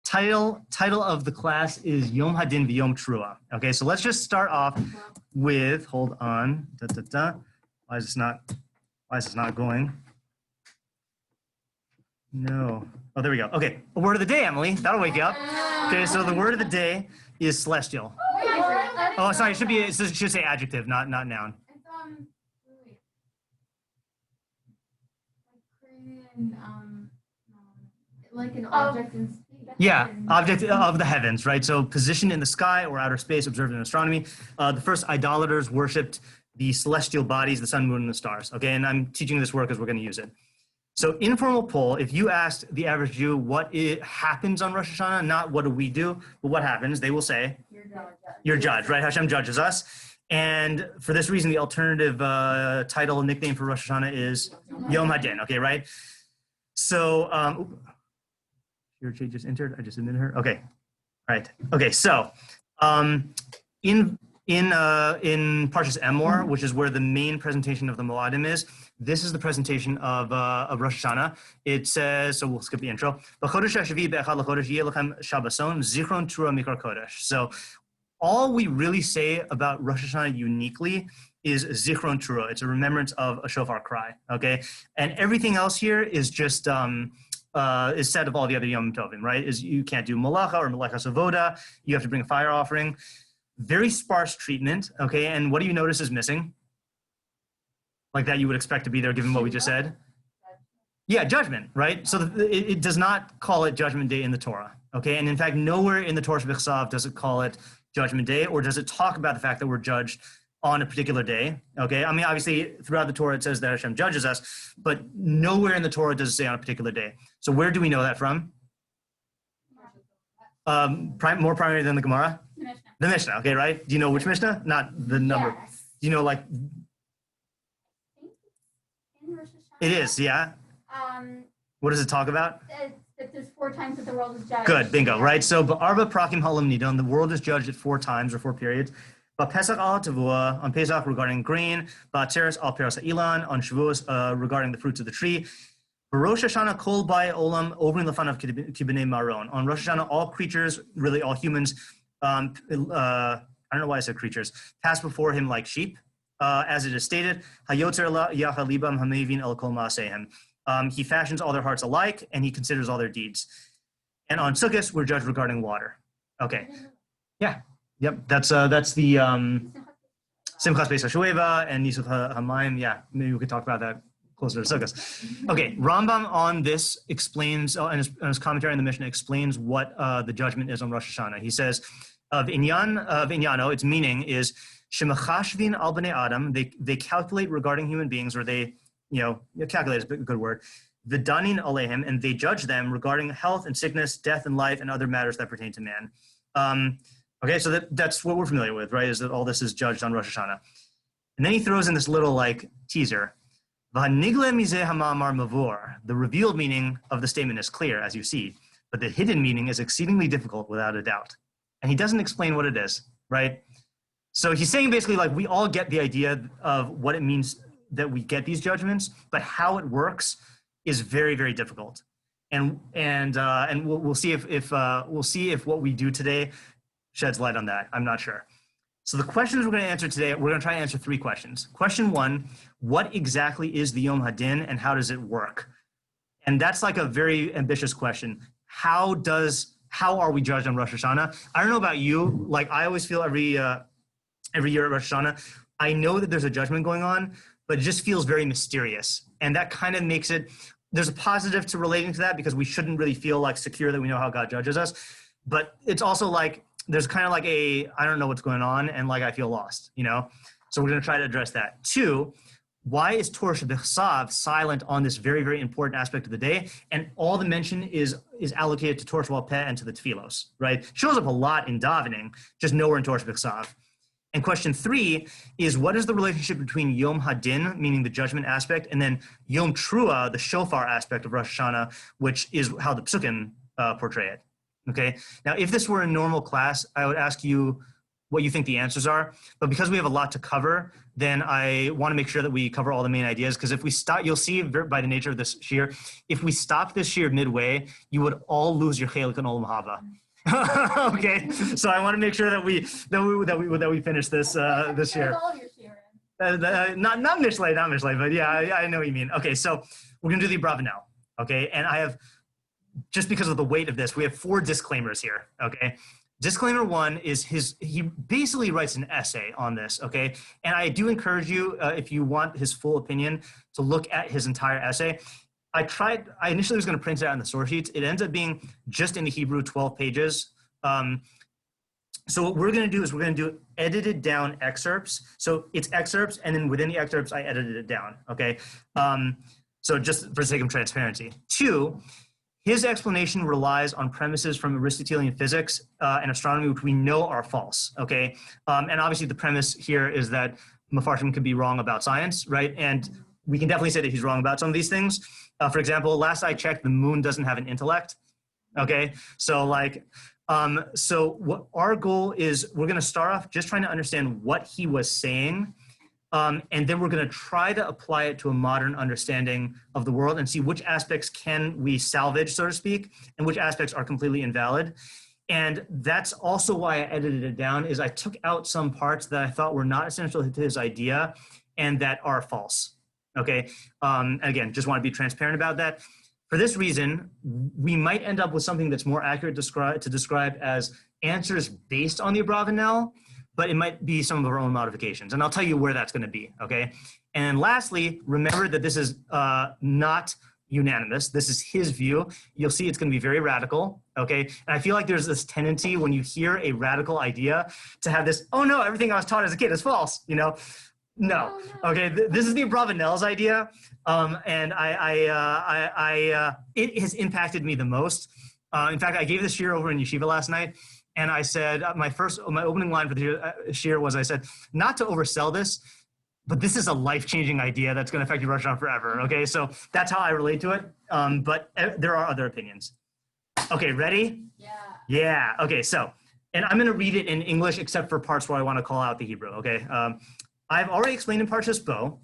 title of the class is Yom Hadin v'Yom Teruah. Okay, so let's just start off with, hold on, Why is this not going? No. Oh, there we go. Okay, a word of the day, Emily. That'll wake you up. Okay, so the word of the day is celestial. Oh, sorry, it should say adjective, not noun. Like an object in space. Yeah, object of the heavens, right? So positioned in the sky or outer space, observed in astronomy. The first idolaters worshipped the celestial bodies, the sun, moon, and the stars. Okay, and I'm teaching this word because we're going to use it. So informal poll, if you asked the average Jew what happens on Rosh Hashanah, not what do we do, but what happens, they will say, you're judged, right? Hashem judges us. And for this reason, the alternative title and nickname for Rosh Hashanah is Yom Hadin, okay, right? So, she just entered, I just admitted her, okay, all right. Okay, so in Parshas Emor, which is where the main presentation of the Moadim is, this is the presentation of Rosh Hashanah. It says, so we'll skip the intro. So all we really say about Rosh Hashanah uniquely is Zichron Teruah. It's a remembrance of a shofar cry, okay? And everything else here is just, is said of all the other Yom Tovim, right? Is you can't do malacha or malachas avoda. You have to bring a fire offering. Very sparse treatment, okay? And what do you notice is missing? Like that you would expect to be there given what we just said? Yeah, judgment, right? So it does not call it Judgment Day in the Torah, okay? And in fact, nowhere in the Torah Shebechsav does it call it Judgment Day, or does it talk about the fact that we're judged on a particular day, okay? I mean, obviously, throughout the Torah, it says that Hashem judges us, but nowhere in the Torah does it say on a particular day. So where do we know that from? More primary than the Gemara? The Mishnah, okay, right? Do you know which Mishnah? Not the number. Yes. Do you know, like... It is, yeah? What does it talk about? That there's 4 times that the world is judged. Good, bingo, right? So, Ba'arba Prakim Halam Nidon, the world is judged at 4 times or 4 periods. But Pesach al Tavua, on Pesach regarding grain, Ba'ateres al Peras Ilan, on Shavuos regarding the fruits of the tree. Rosh Hashanah kol bai olam over in the fun of kibnei maron. On Rosh Hashanah, all creatures, really all humans, I don't know why I said creatures, pass before him like sheep, as it is stated, Hayoter la yachalibam hamevin el kol ma'asehem. He fashions all their hearts alike, and he considers all their deeds. And on Sukkot, we're judged regarding water. Okay, yeah. Yep, that's the Simchas Beis HaShoeva and Nisuch HaMayim. Yeah, maybe we could talk about that closer to Sukkot. Okay, Rambam on this explains, in his commentary on the Mishnah, explains what the judgment is on Rosh Hashanah. He says, of Inyano, its meaning is, Shemachashvin al bnei Adam, they calculate regarding human beings, or they, calculate is a good word, V'danin alehem, and they judge them regarding health and sickness, death and life, and other matters that pertain to man. Okay, so that's what we're familiar with, right, is that all this is judged on Rosh Hashanah. And then he throws in this little, teaser. V'hanigle mizeh hamamar mavur. The revealed meaning of the statement is clear, as you see, but the hidden meaning is exceedingly difficult without a doubt. And he doesn't explain what it is, right? So he's saying basically, we all get the idea of what it means that we get these judgments, but how it works is very, very difficult. And we'll see if what we do today sheds light on that. I'm not sure. So the questions we're going to answer today, we're going to try to answer 3 questions. Question 1, what exactly is the Yom Hadin and how does it work? And that's a very ambitious question. How are we judged on Rosh Hashanah? I don't know about you. I always feel every year at Rosh Hashanah, I know that there's a judgment going on, but it just feels very mysterious. And that kind of makes it, there's a positive to relating to that because we shouldn't really feel secure that we know how God judges us. But it's also there's kind of I don't know what's going on, and I feel lost, So we're going to try to address that. 2, why is Torah Shebechsav silent on this very, very important aspect of the day? And all the mention is allocated to Torah Sheba'al Peh and to the Tfilos, right? Shows up a lot in davening, just nowhere in Torah Shebechsav. And question 3 is, what is the relationship between Yom Hadin, meaning the judgment aspect, and then Yom Teruah, the shofar aspect of Rosh Hashanah, which is how the Psukim portray it? Okay, now if this were a normal class, I would ask you what you think the answers are. But because we have a lot to cover, then I want to make sure that we cover all the main ideas. Because if we stop, you'll see by the nature of this shiur, if we stop this shiur midway, you would all lose your chelik and olam haba. Okay, so I want to make sure that we finish this this year. Not Mishlei, but yeah, I know what you mean. Okay, so we're gonna do the Abravanel. Okay, and I have, just because of the weight of this, we have 4 disclaimers here. Okay, disclaimer 1 is he basically writes an essay on this. Okay, and I do encourage you, if you want his full opinion, to look at his entire essay. I initially was going to print it out in the source sheets. It ends up being just in the Hebrew 12 pages. So what we're going to do is we're going to do edited down excerpts. So it's excerpts, and then within the excerpts, I edited it down, okay? So just for the sake of transparency. 2, his explanation relies on premises from Aristotelian physics and astronomy, which we know are false, okay? And obviously the premise here is that Mefarshim could be wrong about science, right? And we can definitely say that he's wrong about some of these things. For example, last I checked, the moon doesn't have an intellect. Okay, so so what our goal is, we're going to start off just trying to understand what he was saying, and then we're going to try to apply it to a modern understanding of the world and see which aspects can we salvage, so to speak, and which aspects are completely invalid. And that's also why I edited it down, is I took out some parts that I thought were not essential to his idea and that are false. Okay, again, just want to be transparent about that. For this reason, we might end up with something that's more accurate to describe as answers based on the Abravanel, but it might be some of our own modifications. And I'll tell you where that's going to be, okay? And lastly, remember that this is not unanimous. This is his view. You'll see it's going to be very radical, okay? And I feel like there's this tendency when you hear a radical idea to have this, oh no, everything I was taught as a kid is false, you know? No. Okay. This is the Abravanel's idea, and it has impacted me the most. In fact, I gave this shiur over in yeshiva last night, and I said my opening line for the shiur was, I said, not to oversell this, but this is a life-changing idea that's going to affect your Rosh Hashanah forever. Okay, so that's how I relate to it. But there are other opinions. Okay, ready? Yeah. Yeah. Okay. So, and I'm going to read it in English except for parts where I want to call out the Hebrew. Okay. I've already explained in Parshas Bo,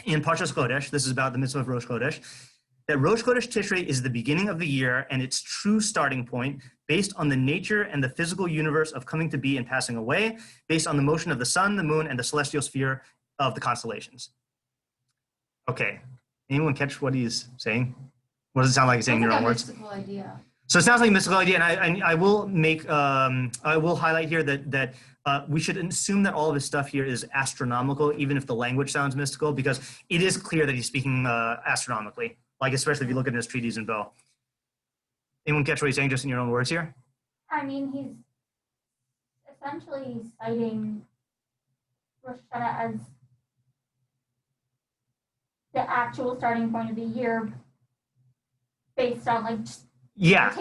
in Parshas Chodesh, this is about the mitzvah of Rosh Chodesh, that Rosh Chodesh Tishrei is the beginning of the year and its true starting point based on the nature and the physical universe of coming to be and passing away, based on the motion of the sun, the moon, and the celestial sphere of the constellations. Okay, anyone catch what he's saying? What does it sound like he's saying in your own words? Mystical idea. So it sounds like a mystical idea, and I will make, I will highlight here that we should assume that all of his stuff here is astronomical, even if the language sounds mystical, because it is clear that he's speaking astronomically, like especially if you look at his treatise in Bo. Anyone catch what he's saying just in your own words here? I mean, he's essentially citing Rosh Hashanah as the actual starting point of the year based on like yeah,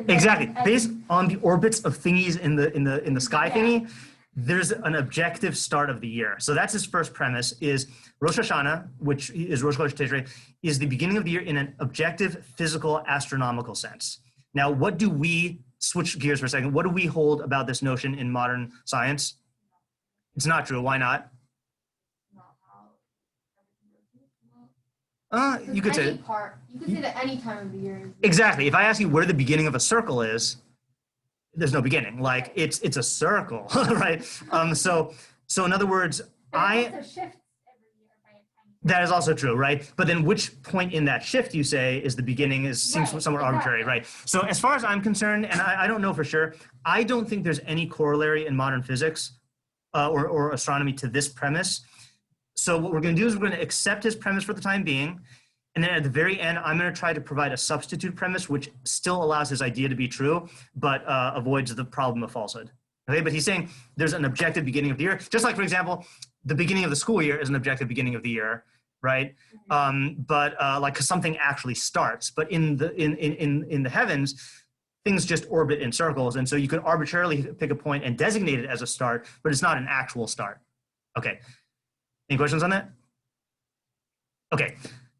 exactly. And based on the orbits of thingies in the sky thingy, there's an objective start of the year. So that's his first premise, is Rosh Hashanah, which is Rosh Chodesh Tishrei, is the beginning of the year in an objective, physical, astronomical sense. Now, what do we, switch gears for a second, what do we hold about this notion in modern science? It's not true. Why not? You could say you could say that any time of the year. Exactly. If I ask you where the beginning of a circle is, there's no beginning. Like it's a circle, right? So in other words, It also shifts every year by a tiny. That is also true, right? But then which point in that shift you say is the beginning seems somewhat arbitrary, right? So as far as I'm concerned, and I don't know for sure, I don't think there's any corollary in modern physics or astronomy to this premise. So what we're going to do is we're going to accept his premise for the time being. And then at the very end, I'm going to try to provide a substitute premise, which still allows his idea to be true, but avoids the problem of falsehood. Okay, but he's saying there's an objective beginning of the year. Just like, for example, the beginning of the school year is an objective beginning of the year, right? But because something actually starts. But in the heavens, things just orbit in circles. And so you can arbitrarily pick a point and designate it as a start, but it's not an actual start. Okay. Any questions on that? Okay.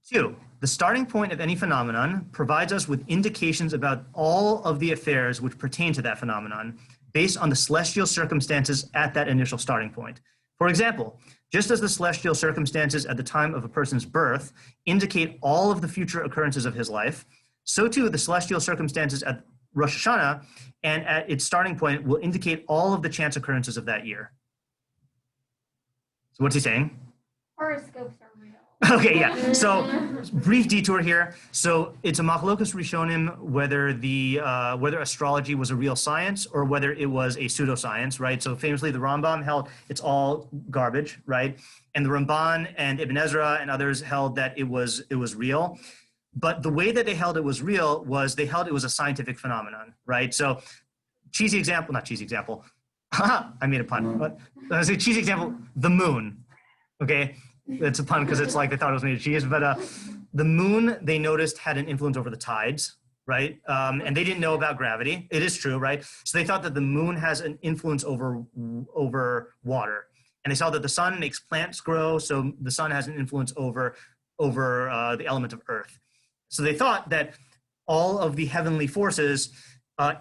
2, the starting point of any phenomenon provides us with indications about all of the affairs which pertain to that phenomenon based on the celestial circumstances at that initial starting point. For example, just as the celestial circumstances at the time of a person's birth indicate all of the future occurrences of his life, so too the celestial circumstances at Rosh Hashanah and at its starting point will indicate all of the chance occurrences of that year. So what's he saying? Horoscopes are real. Okay, yeah. So brief detour here. So it's a machlokas rishonim whether astrology was a real science or whether it was a pseudoscience, right? So famously, the Rambam held it's all garbage, right? And the Ramban and Ibn Ezra and others held that it was real. But the way that they held it was real was they held it was a scientific phenomenon, right? So cheesy example, not cheesy example. I made a pun. But I was a cheesy example, the moon, okay? It's a pun because it's like they thought it was made of cheese, but the moon they noticed had an influence over the tides, right? And they didn't know about gravity. It is true, right? So they thought that the moon has an influence over water, and they saw that the sun makes plants grow, so the sun has an influence over the element of earth. So they thought that all of the heavenly forces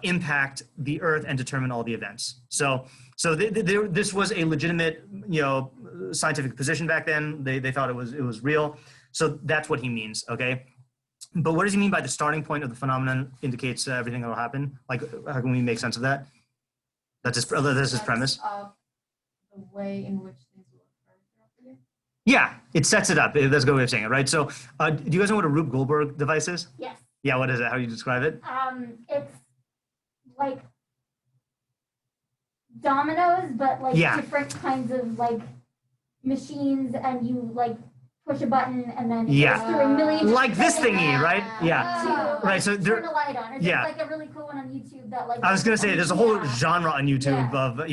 impact the earth and determine all the events. So this was a legitimate, scientific position back then. They thought it was real. So that's what he means, okay? But what does he mean by the starting point of the phenomenon indicates everything that will happen? Like, how can we make sense of that? That's his premise. Of the way in which things will occur throughout the year. Yeah, it sets it up. That's a good way of saying it, right? So do you guys know what a Rube Goldberg device is? Yes. Yeah, what is it? How do you describe it? It's like dominoes, but like different kinds of like machines, and you like push a button and then it goes through a million like this thingy, right? Yeah. Right. So turn the light on. It's like a really cool one on YouTube that like. I was gonna say there's a whole genre on YouTube of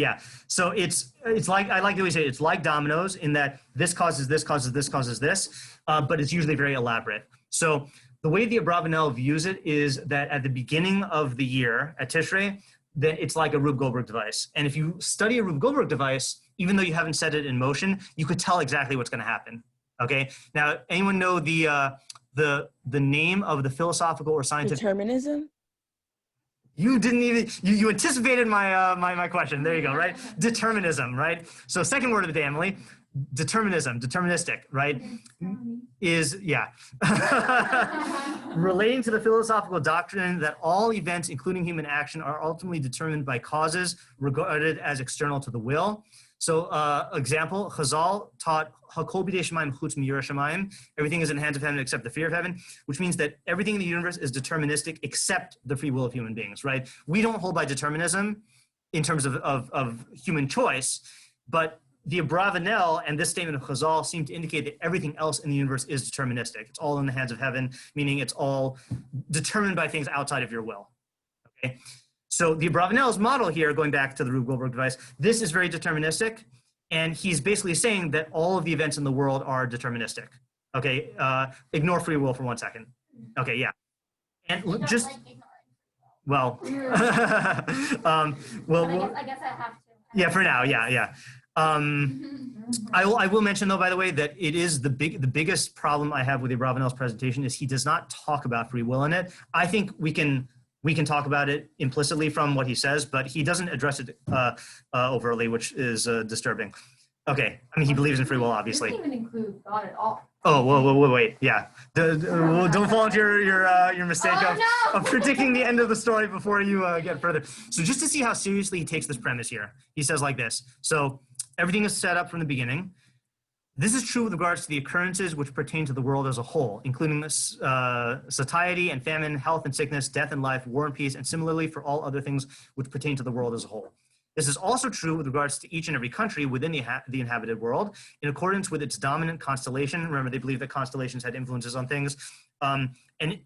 So it's like I like the way you say it. It's like dominoes in that this causes this causes this causes this, but it's usually very elaborate. So the way the Abravanel views it is that at the beginning of the year at Tishrei, then it's like a Rube Goldberg device. And if you study a Rube Goldberg device, even though you haven't set it in motion, you could tell exactly what's going to happen. Okay. Now, anyone know the name of the philosophical or scientific determinism? You didn't even you anticipated my my question. There you go. Right. Determinism. Right. So second word of the day, Emily. Determinism, deterministic, right, is, relating to the philosophical doctrine that all events, including human action, are ultimately determined by causes regarded as external to the will. So, example, Chazal taught Hakol b'dei shamayim chutz miyirah shamayim. Everything is in the hands of heaven except the fear of heaven, which means that everything in the universe is deterministic except the free will of human beings, right? We don't hold by determinism in terms of human choice, but the Abravanel and this statement of Chazal seem to indicate that everything else in the universe is deterministic. It's all in the hands of heaven, meaning it's all determined by things outside of your will. Okay, so the Abravanel's model here, going back to the Rube Goldberg device, this is very deterministic, and he's basically saying that all of the events in the world are deterministic. Okay, ignore free will for 1 second. Okay, yeah, and just well, I guess I have to. Yeah, for now, yeah. I will mention though, by the way, that it is the biggest problem I have with Abravanel's presentation is he does not talk about free will in it. I think we can talk about it implicitly from what he says, but he doesn't address it overtly, which is disturbing. Okay, I mean he believes in free will, obviously. He doesn't even include God at all. Oh, whoa, wait, yeah. Don't fall into your mistake of predicting the end of the story before you get further. So just to see how seriously he takes this premise here, he says like this. So everything is set up from the beginning. This is true with regards to the occurrences which pertain to the world as a whole, including satiety and famine, health and sickness, death and life, war and peace, and similarly for all other things which pertain to the world as a whole. This is also true with regards to each and every country within the inhabited world, in accordance with its dominant constellation. Remember, they believe that constellations had influences on things, and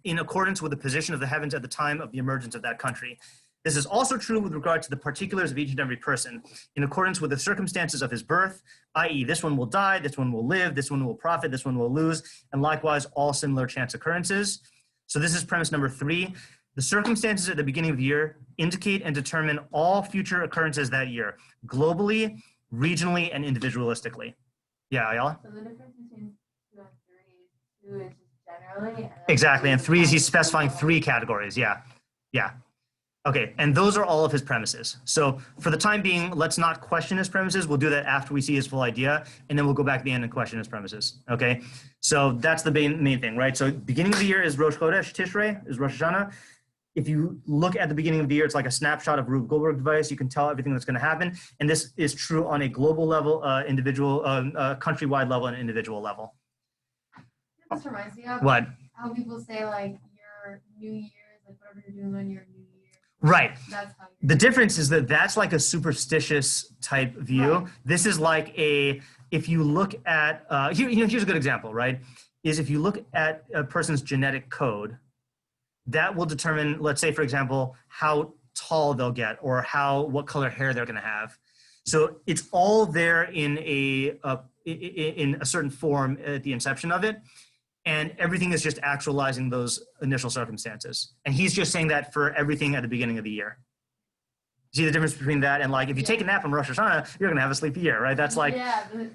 in accordance with the position of the heavens at the time of the emergence of that country. This is also true with regard to the particulars of each and every person, in accordance with the circumstances of his birth, i.e. this one will die, this one will live, this one will profit, this one will lose, and likewise all similar chance occurrences. So this is premise number 3. The circumstances at the beginning of the year indicate and determine all future occurrences that year, globally, regionally, and individualistically. Yeah, Ayala? So the difference between 2 and 3, 2 is just generally. Exactly, and 3 is he's specifying 3 categories, yeah. Okay, and those are all of his premises. So for the time being, let's not question his premises. We'll do that after we see his full idea, and then we'll go back at the end and question his premises, okay? So that's the main thing, right? So beginning of the year is Rosh Chodesh, Tishrei, is Rosh Hashanah. If you look at the beginning of the year, it's like a snapshot of Rube Goldberg device. You can tell everything that's gonna happen. And this is true on a global level, individual, countrywide level, and individual level. This reminds me of What? how people say like your New Year is like whatever you're doing on your New Year. Right. That's how The difference is that that's like a superstitious type view. Right. This is like if you look at, here's a good example, right? Is if you look at a person's genetic code, that will determine, let's say, for example, how tall they'll get or what color hair they're going to have. So it's all there in a certain form at the inception of it. And everything is just actualizing those initial circumstances. And he's just saying that for everything at the beginning of the year. See the difference between that and like, if you take a nap on Rosh Hashanah, you're gonna have a sleepy year, right? That's like, yeah. Is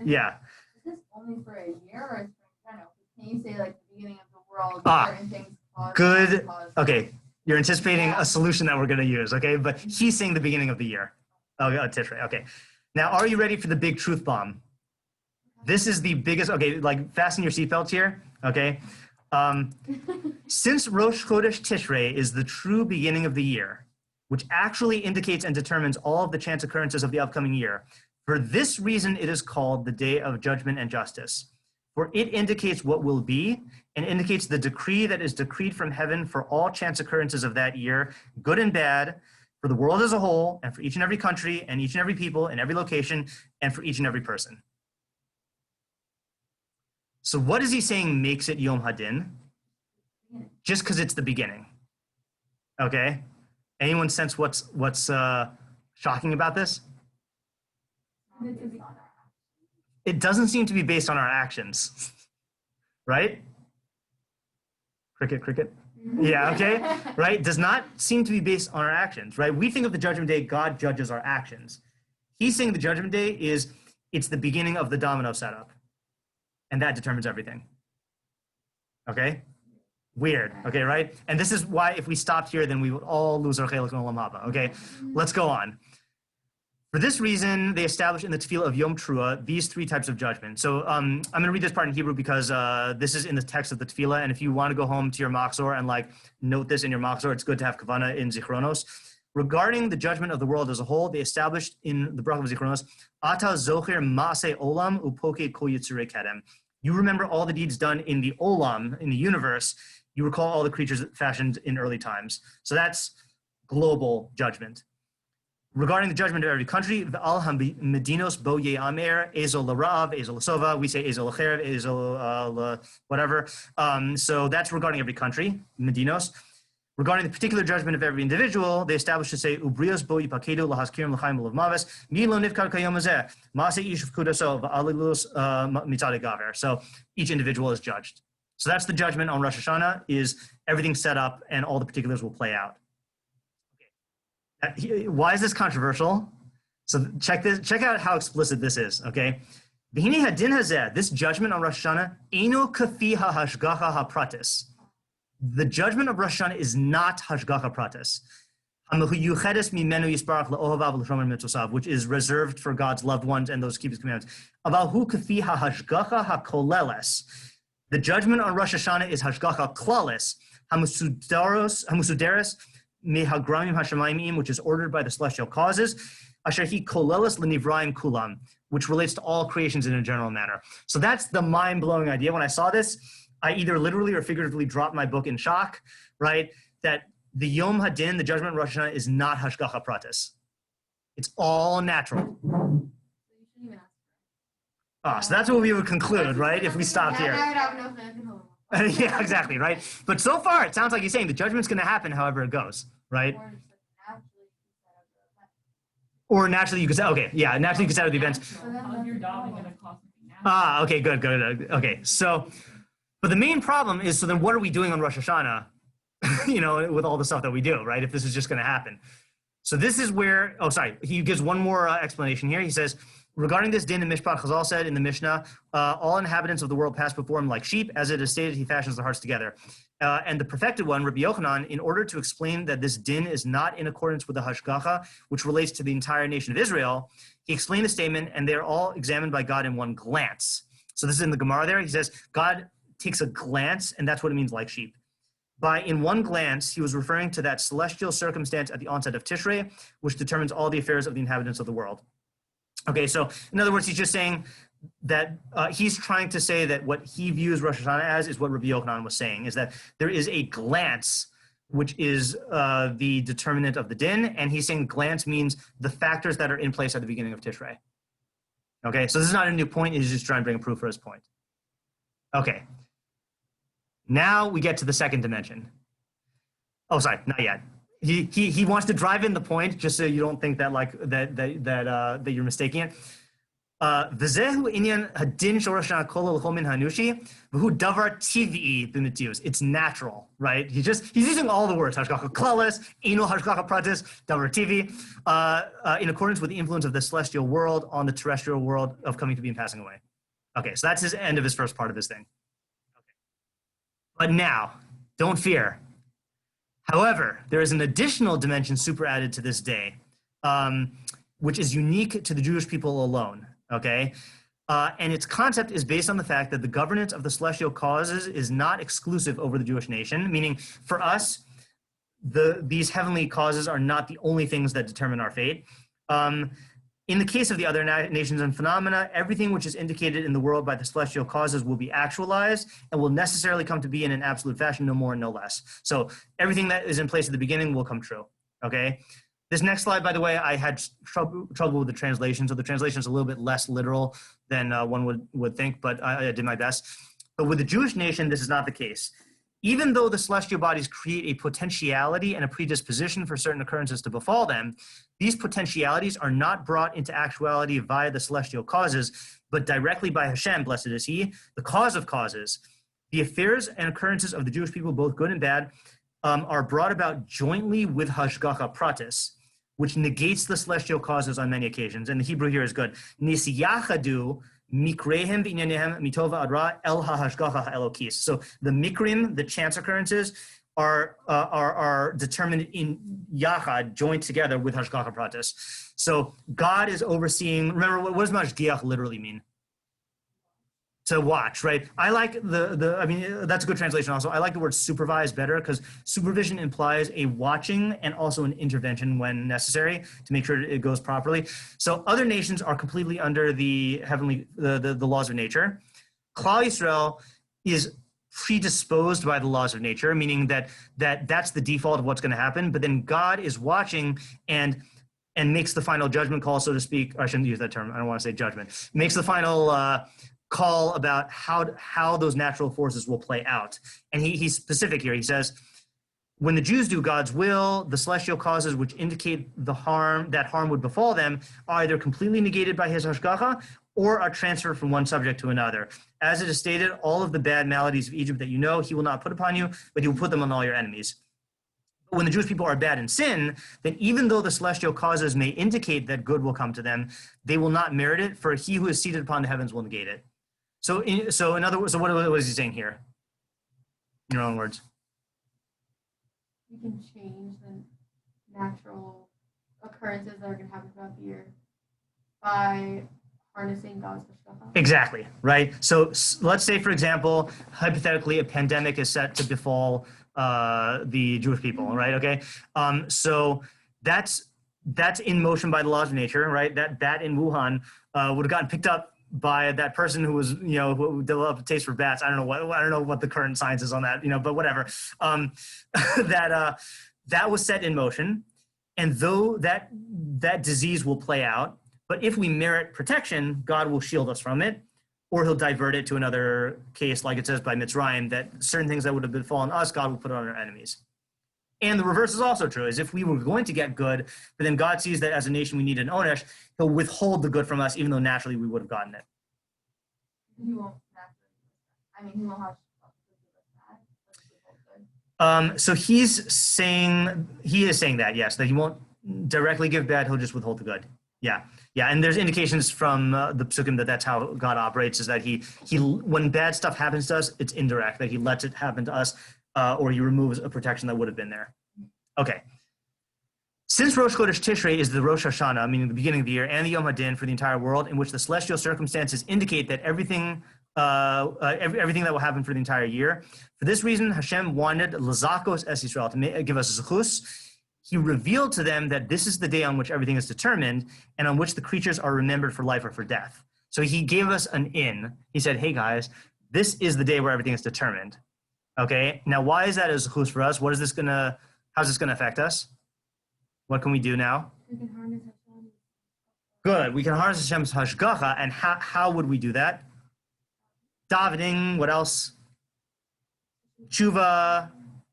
this only for a year or is it for, I don't know, can you say like the beginning of the world, certain things cause good. cause Okay, you're anticipating a solution that we're gonna use, okay? But he's saying the beginning of the year. Oh, Tishrei, okay. Now, are you ready for the big truth bomb? This is the biggest, okay, like fasten your seatbelts here. Okay, since Rosh Chodesh Tishrei is the true beginning of the year, which actually indicates and determines all of the chance occurrences of the upcoming year, for this reason it is called the day of judgment and justice. For it indicates what will be and indicates the decree that is decreed from heaven for all chance occurrences of that year, good and bad, for the world as a whole, and for each and every country, and each and every people, and every location, and for each and every person. So what is he saying makes it Yom Hadin? Just because it's the beginning. Okay? Anyone sense what's shocking about this? It doesn't seem to be based on our actions. Right? Cricket. Yeah, okay? Right? Does not seem to be based on our actions, right? We think of the judgment day, God judges our actions. He's saying the judgment day it's the beginning of the domino setup. And that determines everything. Okay? Weird, okay, right? And this is why if we stopped here, then we would all lose our chelik in olam haba, okay? Let's go on. For this reason, they established in the tefillah of Yom Teruah these three types of judgment. So I'm going to read this part in Hebrew because this is in the text of the tefillah, and if you want to go home to your machzor and like note this in your machzor, it's good to have kavanah in zichronos. Regarding the judgment of the world as a whole, they established in the bracha of zichronos, Ata zocher maaseh olam upoke kol yitzurei kedem. You remember all the deeds done in the olam, in the universe. You recall all the creatures fashioned in early times. So that's global judgment. Regarding the judgment of every country, V'al ha-medinos bo ye'amer, ezo l'ra'av, ezo l'sova, we say ezo l'cherev, ezo whatever. So that's regarding every country, medinos. Regarding the particular judgment of every individual, they established to say, Ubrios bo yipakedu lahaskirim l'chaim l'maves, mi lo nifkar kayom hazeh, ma'aseh ish v'kudaso v'alilus mitzad gaver. So each individual is judged. So that's the judgment on Rosh Hashanah, is everything set up and all the particulars will play out. Okay. Why is this controversial? So check out how explicit this is, okay? V'hini hadin hazeh, this judgment on Rosh Hashanah, eino kafi ha'hashgacha ha'pratis. The judgment of Rosh Hashanah is not hashgacha pratis, which is reserved for God's loved ones and those who keep his commandments. The judgment on Rosh Hashanah is hashgacha klalis, hamusuderes mehagramim hashemayim, which is ordered by the celestial causes, asher hi koleles lenivraim kulam, which relates to all creations in a general manner. So that's the mind-blowing idea. When I saw this, I either literally or figuratively dropped my book in shock, right? That the Yom Hadin, the judgment of Rosh Hashanah, is not hashgacha pratis. It's all natural. So that's what we would conclude, right? If we stopped here. Yeah, exactly, right? But so far, it sounds like you're saying the judgment's going to happen however it goes, right? Or naturally you could say, okay, yeah, naturally you could set up the events. Okay, good. Okay, so, but the main problem is, so then what are we doing on Rosh Hashanah, with all the stuff that we do, right? If this is just going to happen. So this is where, he gives one more explanation here. He says, regarding this din in Mishpat, Chazal said in the Mishnah, all inhabitants of the world pass before him like sheep. As it is stated, he fashions their hearts together. And the perfected one, Rabbi Yochanan, in order to explain that this din is not in accordance with the hashgacha, which relates to the entire nation of Israel, he explained the statement, and they're all examined by God in one glance. So this is in the Gemara there. He says, God takes a glance, and that's what it means, like sheep. By in one glance, he was referring to that celestial circumstance at the onset of Tishrei, which determines all the affairs of the inhabitants of the world. Okay, so in other words, he's just saying that he's trying to say that what he views Rosh Hashanah as is what Rabbi Yochanan was saying, is that there is a glance, which is the determinant of the din, and he's saying glance means the factors that are in place at the beginning of Tishrei. Okay, so this is not a new point, he's just trying to bring a proof for his point. Okay. Now we get to the second dimension. Oh, sorry, not yet. He wants to drive in the point just so you don't think that that you're mistaking it. V'zehu inyan hadin shorosh hana kol l'chol min hanushi v'hu davar tiv'i b'mitzius. It's natural, right? He's using all the words hashgacha klalis, eno hashgacha pratis, davar tiv'i, in accordance with the influence of the celestial world on the terrestrial world of coming to be and passing away. Okay, so that's his end of his first part of his thing. But now, don't fear. However, there is an additional dimension super added to this day, which is unique to the Jewish people alone, okay? And its concept is based on the fact that the governance of the celestial causes is not exclusive over the Jewish nation, meaning for us, these heavenly causes are not the only things that determine our fate. In the case of the other nations and phenomena, everything which is indicated in the world by the celestial causes will be actualized and will necessarily come to be in an absolute fashion, no more and no less. So everything that is in place at the beginning will come true, okay? This next slide, by the way, I had trouble with the translation, so the translation is a little bit less literal than one would think, but I did my best. But with the Jewish nation, this is not the case. Even though the celestial bodies create a potentiality and a predisposition for certain occurrences to befall them, these potentialities are not brought into actuality via the celestial causes, but directly by Hashem, blessed is He, the cause of causes. The affairs and occurrences of the Jewish people, both good and bad, are brought about jointly with Hashgacha Pratis, which negates the celestial causes on many occasions. And the Hebrew here is good. Nisyachadu mikrehem v'inyanehem mitova adra el ha'hashgacha ha'elokis. So the mikrim, the chance occurrences, are determined in yachad, joined together with hashgacha pratis. So God is overseeing. Remember, what does mashgiach literally mean? To watch, right? I like I mean, that's a good translation also. I like the word supervise better because supervision implies a watching and also an intervention when necessary to make sure it goes properly. So other nations are completely under the heavenly, the laws of nature. Klal Yisrael is predisposed by the laws of nature, meaning that's the default of what's going to happen. But then God is watching and makes the final judgment call, so to speak. Or I shouldn't use that term. I don't want to say judgment. Makes the final call about how those natural forces will play out. And he's specific here. He says, when the Jews do God's will, the celestial causes which indicate that harm would befall them are either completely negated by his hashgacha or are transferred from one subject to another. As it is stated, all of the bad maladies of Egypt that you know, he will not put upon you, but he will put them on all your enemies. But when the Jewish people are bad in sin, then even though the celestial causes may indicate that good will come to them, they will not merit it, for he who is seated upon the heavens will negate it. So in other words, so what is he saying here? In your own words. You can change the natural occurrences that are going to happen throughout the year by harnessing God's hashgacha. Exactly, right? So let's say, for example, hypothetically, a pandemic is set to befall the Jewish people, right? Okay, so that's in motion by the laws of nature, right? That in Wuhan would have gotten picked up by that person who was, who developed a taste for bats. I don't know what the current science is on that, but whatever. That was set in motion, and though that disease will play out, but if we merit protection, God will shield us from it, or he'll divert it to another case, like it says by Mitzrayim, that certain things that would have befallen us, God will put on our enemies. And the reverse is also true, is if we were going to get good, but then God sees that as a nation we need an onesh, he'll withhold the good from us, even though naturally we would have gotten it. He won't naturally, he won't have to so he is saying that, yes, that he won't directly give bad, he'll just withhold the good. Yeah, and there's indications from the Psukim that's how God operates, is that he when bad stuff happens to us, it's indirect, that he lets it happen to us or he removes a protection that would have been there. Okay. Since Rosh Chodesh Tishrei is the Rosh Hashanah, meaning the beginning of the year, and the Yom HaDin for the entire world, in which the celestial circumstances indicate that everything that will happen for the entire year. For this reason, Hashem wanted Lazakos Es Yisrael, to give us Zechus. He revealed to them that this is the day on which everything is determined and on which the creatures are remembered for life or for death. So he gave us an in. He said, hey guys, this is the day where everything is determined. Okay, now why is that a Zechus for us? How's this gonna affect us? What can we do now? We can harness Hashem. Good. We can harness Hashem's hashgacha, and how would we do that? Davening. What else? Tshuva,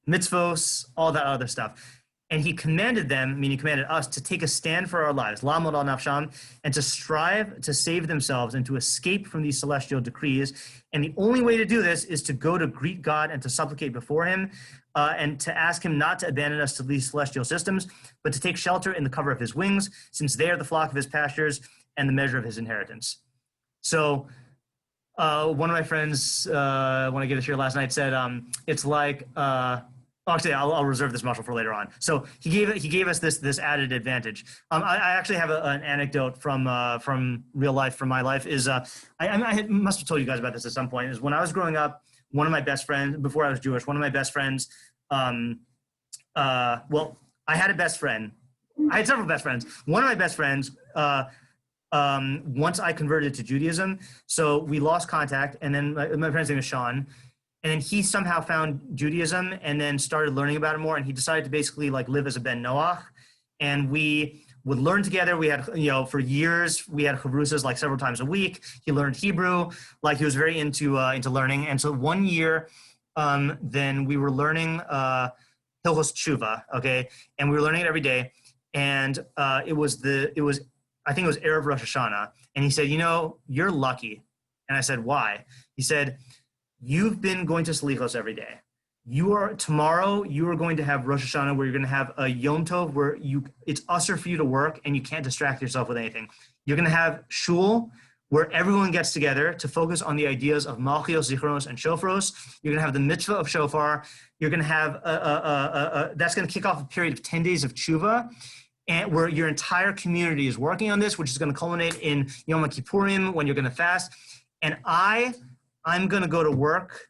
mitzvos, all that other stuff. And he commanded them, meaning he commanded us, to take a stand for our lives, lamod al nafsham, and to strive to save themselves and to escape from these celestial decrees. And the only way to do this is to go to greet God and to supplicate before him, and to ask him not to abandon us to these celestial systems, but to take shelter in the cover of his wings, since they are the flock of his pastures and the measure of his inheritance. So one of my friends, when I gave this here last night, said it's like, actually, I'll reserve this muscle for later on. So he gave us this added advantage. I actually have an anecdote from real life, from my life. I must have told you guys about this at some point. Is when I was growing up, one of my best friends, before I was Jewish, one of my best friends, well, I had a best friend. I had several best friends. One of my best friends, once I converted to Judaism, so we lost contact, and then my friend's name is Sean. And then he somehow found Judaism and then started learning about it more. And he decided to basically like live as a Ben Noach. And we would learn together. We had, for years, we had chavrusas like several times a week. He learned Hebrew. Like he was very into learning. And so one year, then we were learning Hilchos Tshuva, okay? And we were learning it every day. And I think it was Erev Rosh Hashanah. And he said, you're lucky. And I said, why? He said, you've been going to Selichos every day. Tomorrow you are going to have Rosh Hashanah, where you're going to have a Yom Tov where it's usher for you to work and you can't distract yourself with anything. You're going to have Shul, where everyone gets together to focus on the ideas of Malchios, Zichronos, and Shofros. You're going to have the mitzvah of Shofar. You're going to have that's going to kick off a period of 10 days of Tshuva, and where your entire community is working on this, which is going to culminate in Yom Kippurim, when you're going to fast. And I'm going to go to work.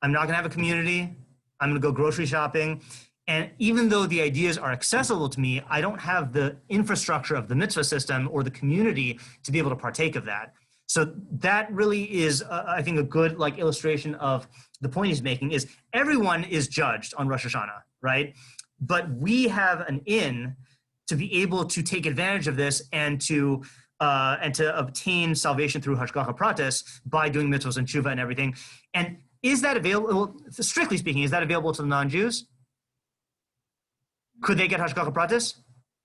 I'm not going to have a community. I'm going to go grocery shopping. And even though the ideas are accessible to me, I don't have the infrastructure of the mitzvah system or the community to be able to partake of that. So that really is, I think, a good illustration of the point he's making is everyone is judged on Rosh Hashanah, right? But we have an in to be able to take advantage of this and to obtain salvation through Hashgacha Pratis by doing mitzvahs and tshuva and everything. And is that available, well, strictly speaking, is that available to the non-Jews? Could they get Hashgacha Pratis?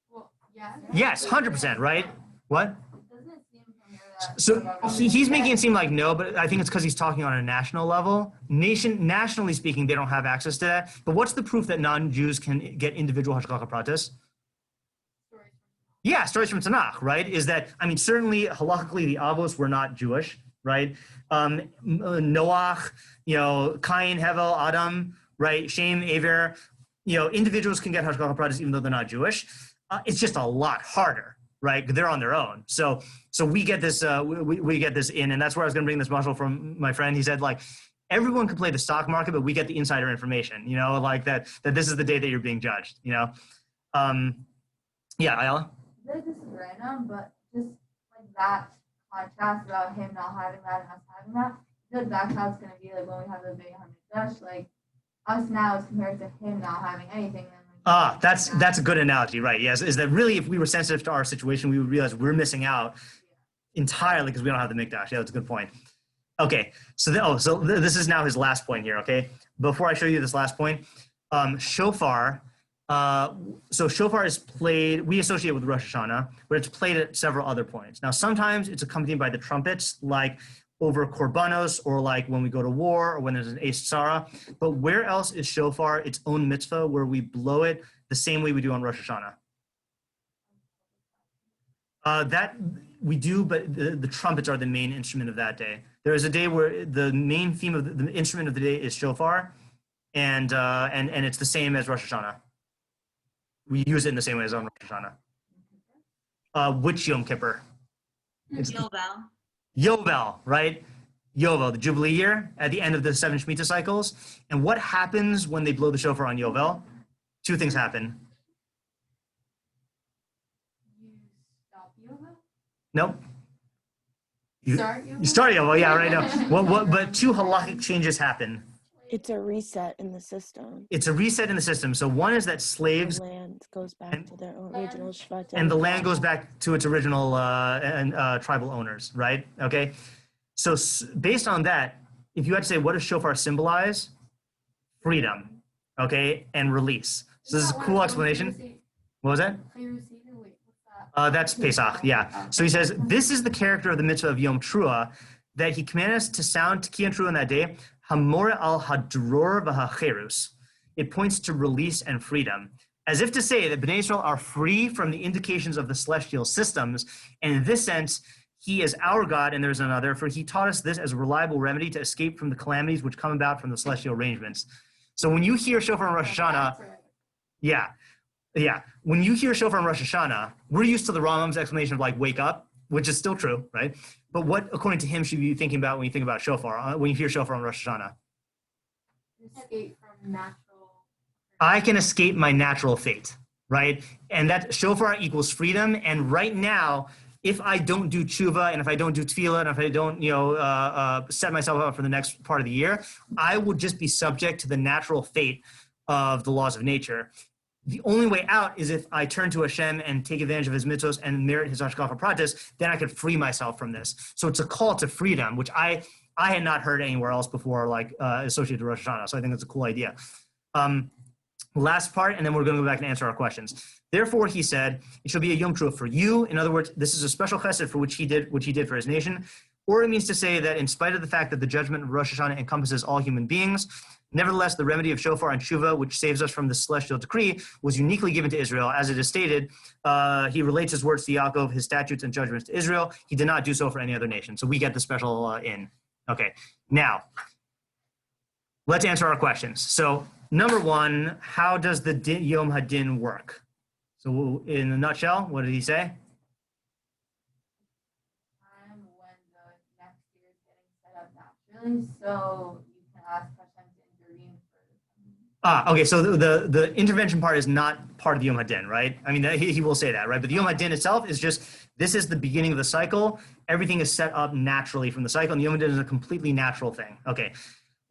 Well, yeah. Yes, 100%, right? What? Doesn't it seem from there that So he's making it seem like no, but I think it's because he's talking on a national level. Nationally speaking, they don't have access to that. But what's the proof that non-Jews can get individual Hashgacha Pratis? Yeah, stories from Tanakh, right? Is that, certainly, halakhically, the Avos were not Jewish, right? Noach, Cain, Hevel, Adam, right? Shem, Aver, individuals can get Hashgacha Pratis even though they're not Jewish. It's just a lot harder, right? They're on their own. So we get this, we get this in, and that's where I was going to bring this muscle from my friend. He said, everyone can play the stock market, but we get the insider information, that this is the day that you're being judged, Yeah, Ayala? This is random, but just that contrast about him not having that and us having that, that's how it's going to be when we have the big Hamikdash. Us now is compared to him not having anything. Then that's a good analogy, right? Yes, is that really if we were sensitive to our situation, we would realize we're missing out entirely because we don't have the Mikdash. Yeah, that's a good point. Okay, so this is now his last point here. Okay, before I show you this last point, shofar. So shofar is played, we associate with Rosh Hashanah, but it's played at several other points. Now, sometimes it's accompanied by the trumpets, like over korbanos, or like when we go to war, or when there's an Eis Tzara. But where else is shofar its own mitzvah, where we blow it the same way we do on Rosh Hashanah? That we do, but the trumpets are the main instrument of that day. There is a day where the main theme of the instrument of the day is shofar. and it's the same as Rosh Hashanah. We use it in the same way as on Rosh Hashanah. Which Yom Kippur? It's Yovel. Yovel, right? Yovel, the Jubilee year at the end of the 7 Shemitah cycles. And what happens when they blow the shofar on Yovel? 2 things happen. You stop yoga? Nope. Start yoga? You start Yovel, yeah, right now. But 2 halakhic changes happen. It's a reset in the system. It's a reset in the system. So one is that slaves The land goes back to their original shvatim. and the land goes back to its original tribal owners, right? Okay. So based on that, if you had to say, what does shofar symbolize? Freedom, okay, and release. So this is a cool explanation. What was that? That's Pesach, yeah. So he says, this is the character of the mitzvah of Yom Teruah, that he commanded us to sound Tekiah and Teruah on that day, Hamor al hadror v'hacherus. It points to release and freedom, as if to say that Bnei Israel are free from the indications of the celestial systems, and in this sense, he is our God and there's another, for he taught us this as a reliable remedy to escape from the calamities which come about from the celestial arrangements. So when you hear shofar in Rosh Hashanah, yeah. When you hear shofar in Rosh Hashanah, we're used to the Rambam's explanation of like wake up, which is still true, right? But what, according to him, should you be thinking about when you think about shofar, when you hear shofar on Rosh Hashanah? Escape from natural. I can escape my natural fate, right? And that shofar equals freedom. And right now, if I don't do tshuva, and if I don't do tefillah, and if I don't, set myself up for the next part of the year, I would just be subject to the natural fate of the laws of nature. The only way out is if I turn to Hashem and take advantage of his mitzvos and merit his hashgacha pratis, then I could free myself from this. So it's a call to freedom, which I had not heard anywhere else before, like associated with Rosh Hashanah. So I think that's a cool idea. Last part, and then we're going to go back and answer our questions. Therefore, he said, it shall be a Yom Teruah for you. In other words, this is a special chesed for which he did for his nation. Or it means to say that in spite of the fact that the judgment of Rosh Hashanah encompasses all human beings, nevertheless, the remedy of shofar and tshuva, which saves us from the celestial decree, was uniquely given to Israel. As it is stated, he relates his words to Yaakov, his statutes and judgments to Israel. He did not do so for any other nation. So we get the special in. Okay, now, let's answer our questions. So number 1, how does the Yom HaDin work? So in a nutshell, what did he say? Time when the next year is getting set up naturally, so you can ask Hashem to intervene for Okay, so the intervention part is not part of the Yom HaDin, right? I mean, he will say that, right? But the Yom HaDin itself is just, this is the beginning of the cycle. Everything is set up naturally from the cycle, and the Yom HaDin is a completely natural thing. Okay.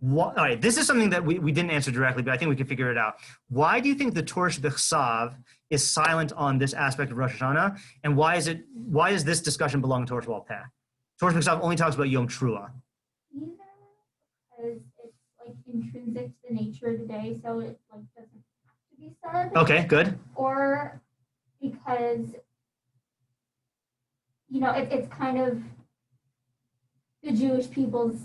All right, this is something that we didn't answer directly, but I think we can figure it out. Why do you think the Torah B'chsav is silent on this aspect of Rosh Hashanah, and why does this discussion belong to Torah Sheba'al Peh? Torah B'chsav only talks about Yom Teruah. Either because it's like intrinsic to the nature of the day, so it like doesn't have to be said. Okay, good. Or because it's kind of the Jewish people's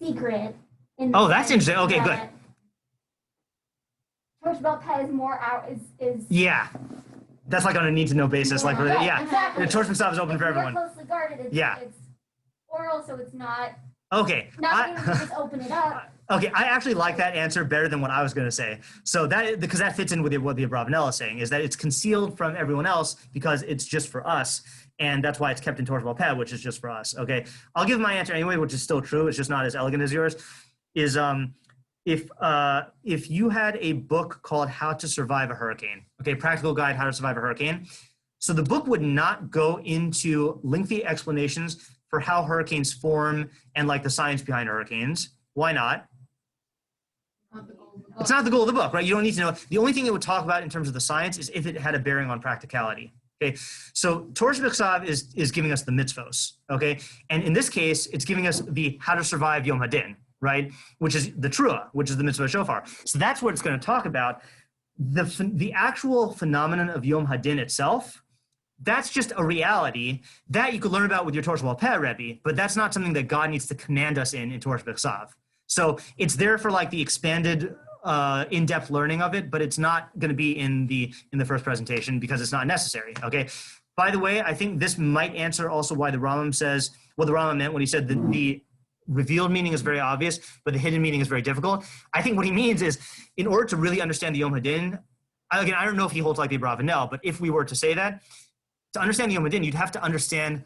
secret. That's interesting. Okay, good. Torah Sheba'al Peh is more out is Yeah, that's like on a need to know basis. Like, yeah, exactly. The Torah B'chsav is open for everyone. More closely guarded. It's oral, so it's not. Okay. Not going to just open it up. Okay, I actually like that answer better than what I was going to say. So because that fits in with what the Abravanel is saying, is that it's concealed from everyone else because it's just for us, and that's why it's kept in Torah Sheba'al Peh, which is just for us. Okay, I'll give my answer anyway, which is still true. It's just not as elegant as yours. Is if you had a book called How to Survive a Hurricane, okay, practical guide how to survive a hurricane. So the book would not go into lengthy explanations for how hurricanes form and like the science behind hurricanes. Why not? It's not the goal of the book, right? You don't need to know. The only thing it would talk about in terms of the science is if it had a bearing on practicality. Okay, so Torah B'chsav is giving us the mitzvos, okay? And in this case, it's giving us the how to survive Yom HaDin, right? Which is the Teruah, which is the mitzvah shofar. So that's what it's going to talk about. The actual phenomenon of Yom HaDin itself, that's just a reality that you could learn about with your Torah Sheba'al Peh Rebbe, but that's not something that God needs to command us in Torah B'chsav. So it's there for like the expanded in-depth learning of it, but it's not going to be in the first presentation because it's not necessary. Okay. By the way, I think this might answer also why the Rambam says what the Rambam meant when he said that revealed meaning is very obvious, but the hidden meaning is very difficult. I think what he means is, in order to really understand the Yom Hadin, again, I don't know if he holds like the Abravanel, but if we were to say that, to understand the Yom Hadin, you'd have to understand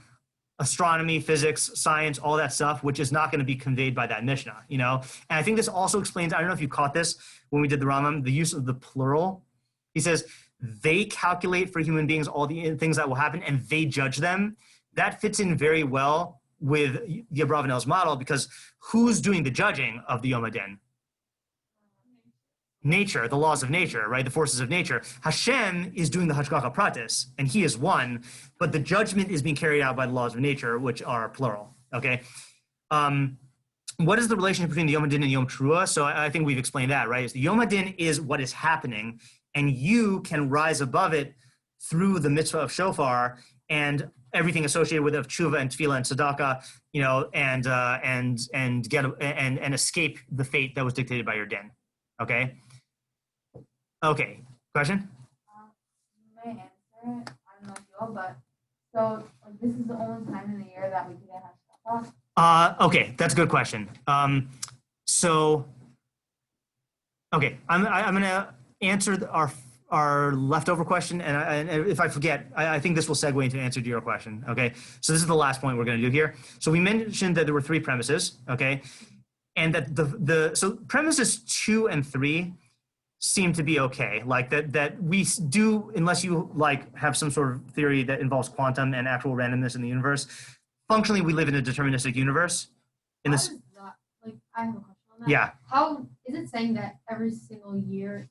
astronomy, physics, science, all that stuff, which is not going to be conveyed by that Mishnah, you know? And I think this also explains, I don't know if you caught this when we did the Rambam, the use of the plural. He says, they calculate for human beings all the things that will happen and they judge them. That fits in very well with the Abravanel's model, because who's doing the judging of the Yom Hadin? Nature, the laws of nature, right? The forces of nature. Hashem is doing the hashgacha pratis, and he is one, but the judgment is being carried out by the laws of nature, which are plural, okay? What is the relationship between the Yom Hadin and Yom Teruah? So I think we've explained that, right? The Yom Hadin is what is happening, and you can rise above it through the mitzvah of shofar and everything associated with it of tshuva and tefillah and tzedakah, you know, and escape the fate that was dictated by your din, okay? Okay, question? You may answer it. I don't know if you will, but so like, this is the only time in the year that we can get hashgacha. Okay, that's a good question. Okay, I'm gonna answer our leftover question, and if I forget, I think this will segue into answer to your question. Okay, so this is the last point we're gonna do here. So we mentioned that there were 3 premises. Okay, and that so premises 2 and 3 seem to be okay, like that we do, unless you like have some sort of theory that involves quantum and actual randomness in the universe. Functionally, we live in a deterministic universe. In this, like, I have a question on that. Yeah. How is it saying that every single year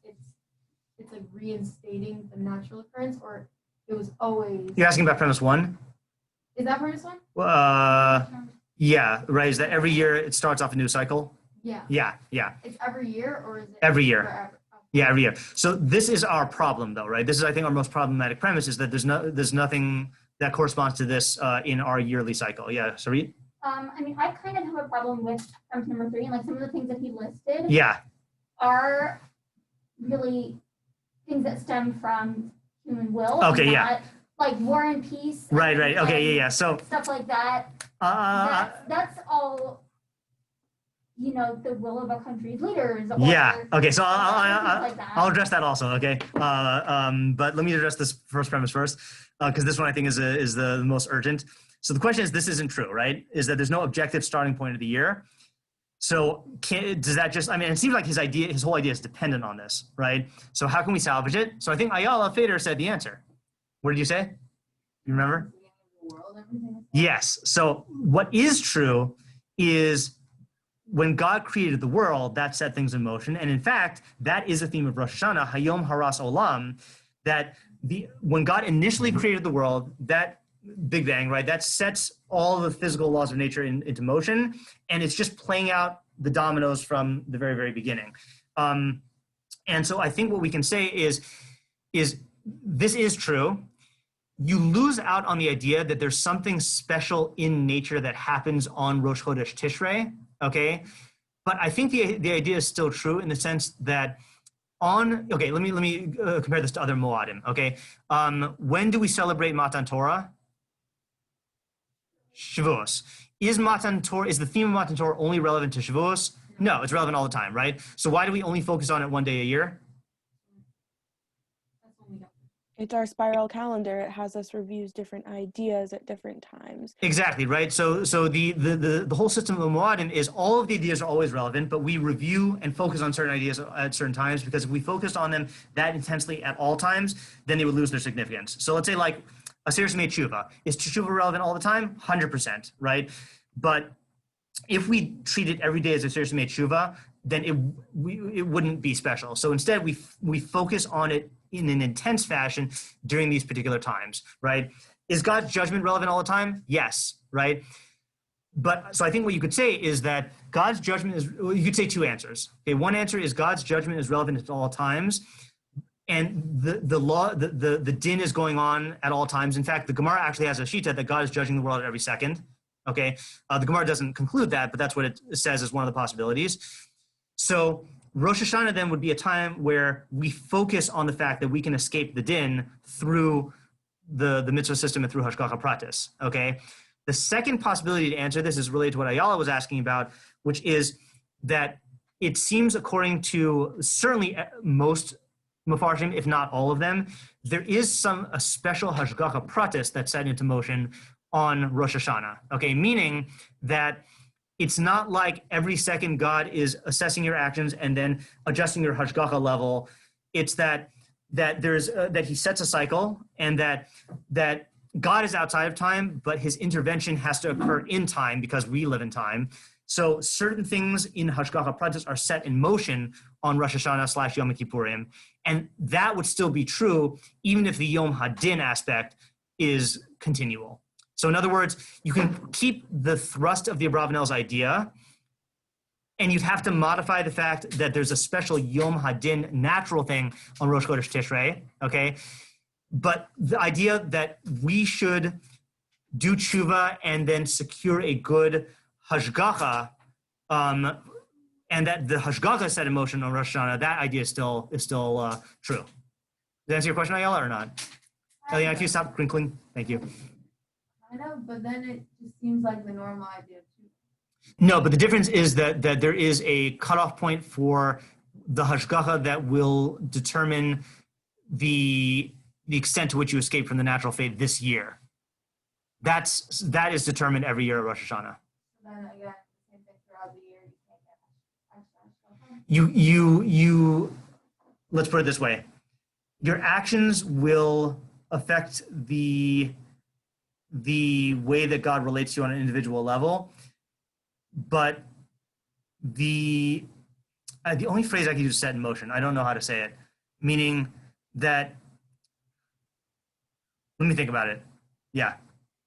it's like reinstating the natural occurrence, or it was always? You're asking about premise 1? Is that premise 1? Yeah, right. Is that every year it starts off a new cycle? Yeah. Yeah. It's every year, or is it every year? Forever? Yeah, every year. So this is our problem, though, right? This is, I think, our most problematic premise, is that there's nothing that corresponds to this in our yearly cycle. Yeah, Sarit? I mean, I kind of have a problem with premise number 3, and like some of the things that he listed Yeah. are really things that stem from human will. Okay, not, yeah. Like war and peace. Right. Okay, yeah. So stuff like that. That's all, you know, the will of a country's leaders. Or, yeah. Okay. So like I'll address that also. Okay. But let me address this first premise first, because this one I think is the most urgent. So the question is, this isn't true, right? Is that there's no objective starting point of the year. So does that just? I mean, it seems like his whole idea is dependent on this, right? So how can we salvage it? So I think Ayala Fader said the answer. What did you say? You remember? Yes. So what is true is, when God created the world, that set things in motion. And in fact, that is a theme of Rosh Hashanah, Hayom Haras Olam, that when God initially created the world, that Big Bang, right, that sets all the physical laws of nature into motion. And it's just playing out the dominoes from the very, very beginning. And so I think what we can say is this is true. You lose out on the idea that there's something special in nature that happens on Rosh Chodesh Tishrei, okay? But I think the idea is still true in the sense that let me compare this to other Moadim, okay? When do we celebrate Matan Torah? Shavuos. Is the theme of Matan Torah only relevant to Shavuos? No, it's relevant all the time, right? So why do we only focus on it one day a year? It's our spiral calendar. It has us review different ideas at different times. Exactly, right? So the whole system of the Moadim is all of the ideas are always relevant, but we review and focus on certain ideas at certain times, because if we focused on them that intensely at all times, then they would lose their significance. So let's say like a serious made tshuva. Is tshuva relevant all the time? 100%, right? But if we treat it every day as a serious made tshuva, then it wouldn't be special. So instead we focus on it in an intense fashion during these particular times, right? Is God's judgment relevant all the time? Yes, right? But so I think what you could say is that God's judgment is, you could say 2 answers. Okay, one answer is God's judgment is relevant at all times, and the din is going on at all times. In fact, the Gemara actually has a shita that God is judging the world at every second. Okay, the Gemara doesn't conclude that, but that's what it says as one of the possibilities. So Rosh Hashanah then would be a time where we focus on the fact that we can escape the din through the mitzvah system and through hashgacha pratis, okay? The second possibility to answer this is related to what Ayala was asking about, which is that it seems, according to certainly most Mefarshim, if not all of them, there is a special hashgacha pratis that's set into motion on Rosh Hashanah, okay? Meaning that it's not like every second God is assessing your actions and then adjusting your hashgacha level. It's that he sets a cycle, and that God is outside of time, but his intervention has to occur in time because we live in time. So certain things in hashgacha pratis are set in motion on Rosh Hashanah / Yom Kippurim, and that would still be true even if the Yom Hadin aspect is continual. So in other words, you can keep the thrust of the Abravanel's idea, and you'd have to modify the fact that there's a special Yom Hadin natural thing on Rosh Chodesh Tishrei, okay? But the idea that we should do tshuva and then secure a good hashgacha, and that the hashgacha is set in motion on Rosh Hashanah, that idea is still true. Does that answer your question, Ayala, or not? Eliana, can you stop crinkling? Thank you. I know, but then it just seems like the normal idea too. No, but the difference is that there is a cutoff point for the hashgacha that will determine the extent to which you escape from the natural fate this year. That is determined every year at Rosh Hashanah. Then again, the same thing throughout the year. You can't get You let's put it this way. Your actions will affect the way that God relates to you on an individual level, but the only phrase I can use is set in motion. I don't know how to say it, meaning that, let me think about it. Yeah,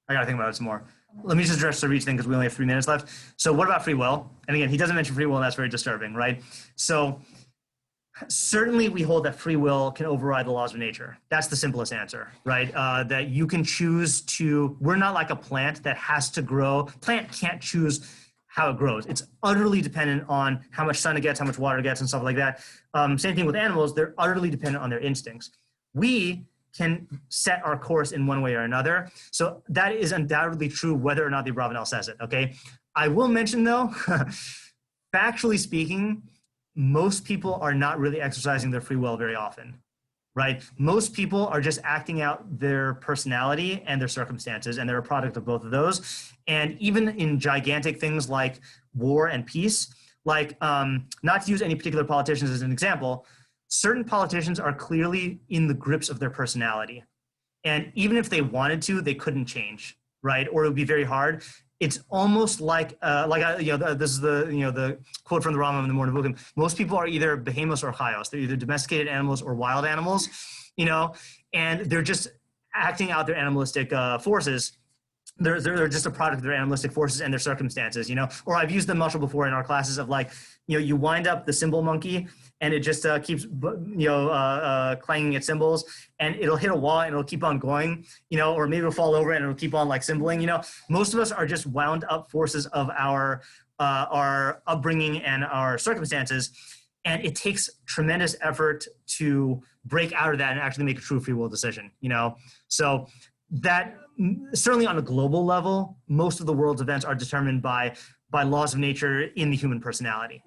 I gotta think about it some more. Let me just address the reach thing because we only have 3 minutes left. So what about free will? And again, he doesn't mention free will, and that's very disturbing, right? So certainly we hold that free will can override the laws of nature. That's the simplest answer, right? That you can choose to, we're not like a plant that has to grow. Plant can't choose how it grows. It's utterly dependent on how much sun it gets, how much water it gets, and stuff like that. Same thing with animals. They're utterly dependent on their instincts. We can set our course in one way or another. So that is undoubtedly true whether or not the Abravanel says it, okay? I will mention though, factually speaking, most people are not really exercising their free will very often, right? Most people are just acting out their personality and their circumstances, and they're a product of both of those. And even in gigantic things like war and peace, like not to use any particular politicians as an example, certain politicians are clearly in the grips of their personality. And even if they wanted to, they couldn't change, right? Or it would be very hard. It's almost like this is the quote from the Rambam in the Morning Book. Most people are either behemoths or chayos. They're either domesticated animals or wild animals, and they're just acting out their animalistic forces. They're just a product of their animalistic forces and their circumstances, Or I've used the muscle before in our classes of you wind up the cymbal monkey and it just keeps, clanging its cymbals, and it'll hit a wall and it'll keep on going, or maybe it'll fall over and it'll keep on cymbaling, Most of us are just wound up forces of our upbringing and our circumstances. And it takes tremendous effort to break out of that and actually make a true free will decision, So that certainly on a global level, most of the world's events are determined by laws of nature in the human personality,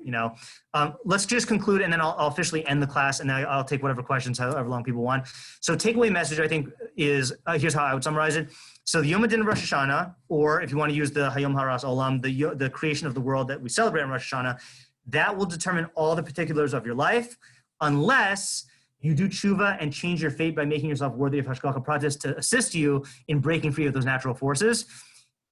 Let's just conclude, and then I'll officially end the class, and then I'll take whatever questions, however long people want. So takeaway message, I think, is, here's how I would summarize it. So the Yom Hadin of Rosh Hashanah, or if you want to use the Hayom Haras Olam, the creation of the world that we celebrate on Rosh Hashanah, that will determine all the particulars of your life, unless you do tshuva and change your fate by making yourself worthy of hashgacha pratis to assist you in breaking free of those natural forces.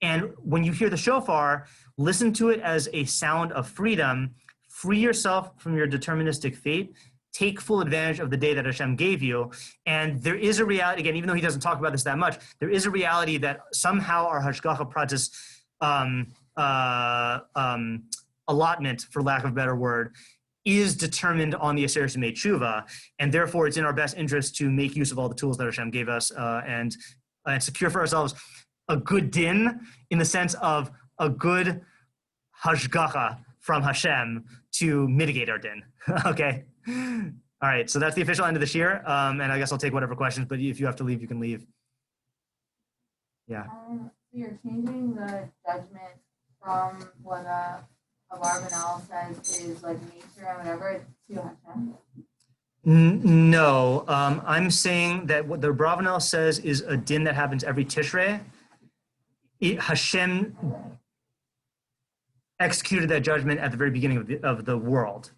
And when you hear the shofar, listen to it as a sound of freedom. Free yourself from your deterministic fate. Take full advantage of the day that Hashem gave you. And there is a reality, again, even though he doesn't talk about this that much, there is a reality that somehow our hashgacha pratis allotment, for lack of a better word, is determined on the Aseres who made tshuva, and therefore it's in our best interest to make use of all the tools that Hashem gave us and secure for ourselves a good din, in the sense of a good hashgacha from Hashem to mitigate our din. Okay? All right, so that's the official end of the shiur, and I guess I'll take whatever questions, but if you have to leave, you can leave. Yeah. So you're changing the judgment from what Abravanel says is like nature and whatever to Hashem? No, I'm saying that what the Abravanel says is a din that happens every Tishrei. Hashem executed that judgment at the very beginning of the world.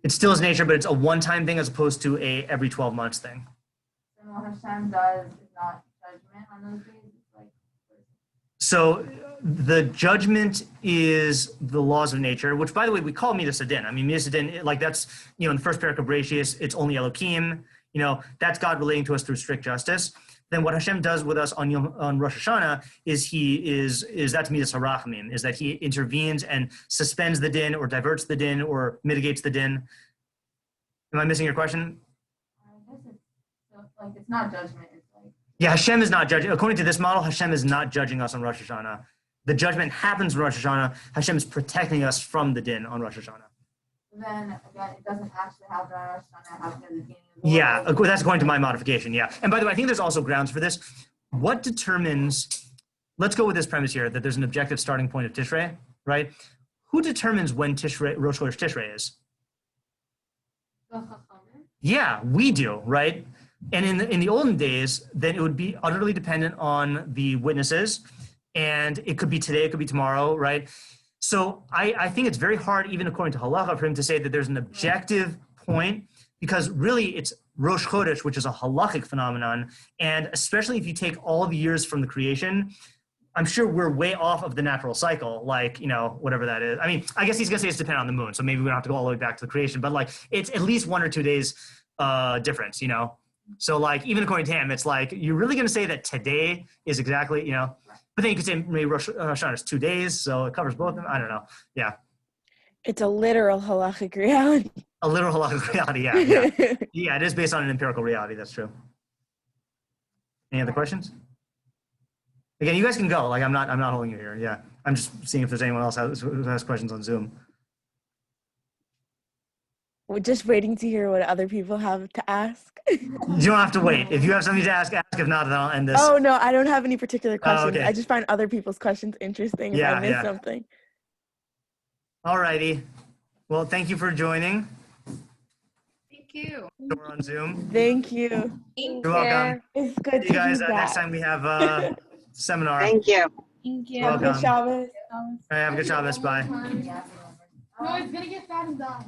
It still is nature, but it's a one-time thing as opposed to a every 12 months thing. And what Hashem does is not judgment on those days. It's like so the judgment is the laws of nature, which, by the way, we call Midas Adin. I mean, Midas Adin, like that's, in the first parak of Bereshis, it's only Elohim. That's God relating to us through strict justice. Then what Hashem does with us on Rosh Hashanah is that's Midas HaRachamim, is that he intervenes and suspends the din or diverts the din or mitigates the din. Am I missing your question? I guess it's not judgment. It's like yeah, Hashem is not judging. According to this model, Hashem is not judging us on Rosh Hashanah. The judgment happens on Rosh Hashanah. Hashem is protecting us from the din on Rosh Hashanah. Then again, it doesn't actually happen on Rosh Hashanah. It happens at the beginning of the Yeah, world. that's according to my modification, yeah. And by the way, I think there's also grounds for this. What determines, let's go with this premise here, that there's an objective starting point of Tishrei, right? Who determines when Rosh Chodesh Tishrei is? Yeah, we do, right? And in the olden days, then it would be utterly dependent on the witnesses, and it could be today, it could be tomorrow, right? So I think it's very hard, even according to halacha, for him to say that there's an objective point, because really it's Rosh Chodesh, which is a halachic phenomenon, and especially if you take all the years from the creation, I'm sure we're way off of the natural cycle, like, whatever that is. I mean, I guess he's gonna say it's dependent on the moon, so maybe we don't have to go all the way back to the creation, but like, it's at least 1 or 2 days difference, So like, even according to him, it's like, you're really gonna say that today is exactly, but then you could say maybe Rosh Hashanah is 2 days, so it covers both of them. I don't know. Yeah. It's a literal halachic reality. A literal halachic reality, yeah. Yeah, it is based on an empirical reality, that's true. Any other questions? Again, you guys can go. Like, I'm not holding you here. Yeah. I'm just seeing if there's anyone else who has questions on Zoom. We're just waiting to hear what other people have to ask. You don't have to wait. If you have something to ask. If not, then I'll end this. Oh, no, I don't have any particular questions. Okay. I just find other people's questions interesting if I miss something. All righty. Well, thank you for joining. Thank you. We're on Zoom. Thank you. You're welcome. It's good See to you guys be back. next time we have a seminar. Thank you. Thank you. Welcome. Good Shabbos. All right, have a good Shabbos. Bye. No, it's gonna get bad and die.